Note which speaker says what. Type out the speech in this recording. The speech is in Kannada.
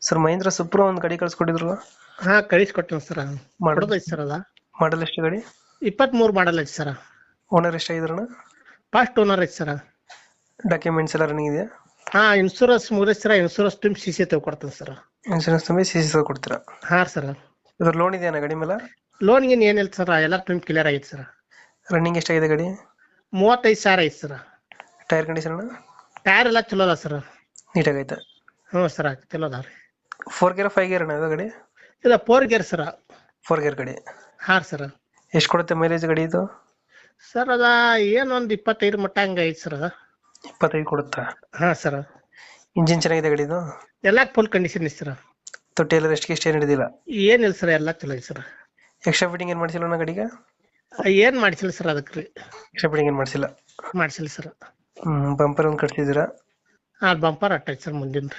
Speaker 1: ಸರ್ ಮಹೇಂದ್ರ ಸುಪ್ರೋ ಒಂದು ಗಾಡಿ ಕಳ್ಸಿಕೊಟ್ಟಿದ್ರು.
Speaker 2: ಹಾ ಕಳಿಸ್ಕೊಟ್ಟೇನೆ ಸರ್.
Speaker 1: ಮಾಡಲ್
Speaker 2: ಕೊಡೋದೈತಿ ಸರ್ ಅದ.
Speaker 1: ಮಾಡಲ್ ಎಷ್ಟು ಗಾಡಿ?
Speaker 2: 23 ಮಾಡಲ್ ಐತಿ ಸರ್.
Speaker 1: ಓನರ್ ಎಷ್ಟಾಗಿದ್ರಣ?
Speaker 2: ಫಸ್ಟ್ ಓನರ್ ಐತಿ ಸರ್.
Speaker 1: ಡಾಕ್ಯುಮೆಂಟ್ಸ್ ಎಲ್ಲ ರನ್ನಿಂಗ್ ಇದೆಯಾ?
Speaker 2: ಹಾ ಇನ್ಶೂರೆನ್ಸ್ ಮುಗಿದ ಸರ್. ಇನ್ಶೂರೆನ್ಸ್ ತುಂಬ CC ತೆಗೆದುಕೊಡ್ತೇನೆ ಸರ್.
Speaker 1: ಇನ್ಸೂರೆನ್ಸ್ ತುಂಬಿ CC ಕೊಡ್ತೀರಾ?
Speaker 2: ಹಾ ಸರ್.
Speaker 1: ಇದ್ರ ಲೋನ್ ಇದೆಯಾ ಗಾಡಿ ಮೇಲೆ?
Speaker 2: ಲೋನ್ ಗೀನ್ ಏನಿಲ್ಲ ಸರ್, ಎಲ್ಲ ತುಂಬ ಕ್ಲಿಯರ್ ಆಗೈತಿ ಸರ್.
Speaker 1: ರನ್ನಿಂಗ್ ಎಷ್ಟಾಗಿದೆ ಗಾಡಿ?
Speaker 2: 35,000 ಐತಿ ಸರ್.
Speaker 1: Tyre condition?
Speaker 2: ಟೈರ್ ಎಲ್ಲ ಚಲೋ ಅದ ಸರ್.
Speaker 1: ನೀಟಾಗೈತೆ.
Speaker 2: ಹ್ಞೂ ಸರ್ ಚಲೋ ಅದ ರೀ.
Speaker 1: 4 ಗೇರ್ 5 ಗೇರ್ ಅಣ್ಣ ಇದು ಗಾಡಿ?
Speaker 2: ಇದು 4 ಗೇರ್ ಸರ್.
Speaker 1: 4 ಗೇರ್ ಗಾಡಿ.
Speaker 2: ಹಾ ಸರ್.
Speaker 1: ಎಷ್ಟು ಕೊಡುತ್ತೆ ಮೈಲೇಜ್ ಗಾಡಿ ಇದು?
Speaker 2: ಸರ್ ಅದ ಏನೊಂದು 25 ಮಟ್ಟ ಹಂಗ ಐತಿ ಸರ್ ಅದ.
Speaker 1: 25 ಕೊಡುತ್ತಾ?
Speaker 2: ಹಾ ಸರ್. ಇಂಜಿನ್
Speaker 1: ಚೆನ್ನಾಗಿದೆ ಗಾಡಿದು?
Speaker 2: ಎಲ್ಲ ಫುಲ್ ಕಂಡೀಷನ್ ಐತಿ ಸರ್.
Speaker 1: ತೊಟ್ಟಿ ಎಲ್ಲ ಎಷ್ಟು ಏನು ಹಿಡಿದಿಲ್ಲ?
Speaker 2: ಏನಿಲ್ಲ ಸರ್, ಎಲ್ಲ ಚಲೋ ಐತಿ ಸರ್.
Speaker 1: ಎಕ್ಸ್ಟ್ರಾ ಫಿಟ್ಟಿಂಗ್ ಏನು ಮಾಡಿಸಿಲ್ಲ ಅಣ್ಣ ಗಾಡಿಗೆ?
Speaker 2: ಏನ್ ಮಾಡಿಸಿಲ್ಲ ಸರ್ ಅದಕ್ಕೆ ರೀ.
Speaker 1: ಎಕ್ಸ್ಟ್ರಾ ಫಿಟ್ಟಿಂಗ್ ಏನು ಮಾಡಿಸಿಲ್ಲ?
Speaker 2: ಮಾಡಿಸಿಲ್ಲ ಸರ್.
Speaker 1: ಬಂಪರ್ ಒಂದು ಕಟ್ಸಿದ್ದೀರಾ?
Speaker 2: ಬಂಪರ್ ಅಟ್ಟೈತಿ ಸರ್ ಮುಂದಿನ.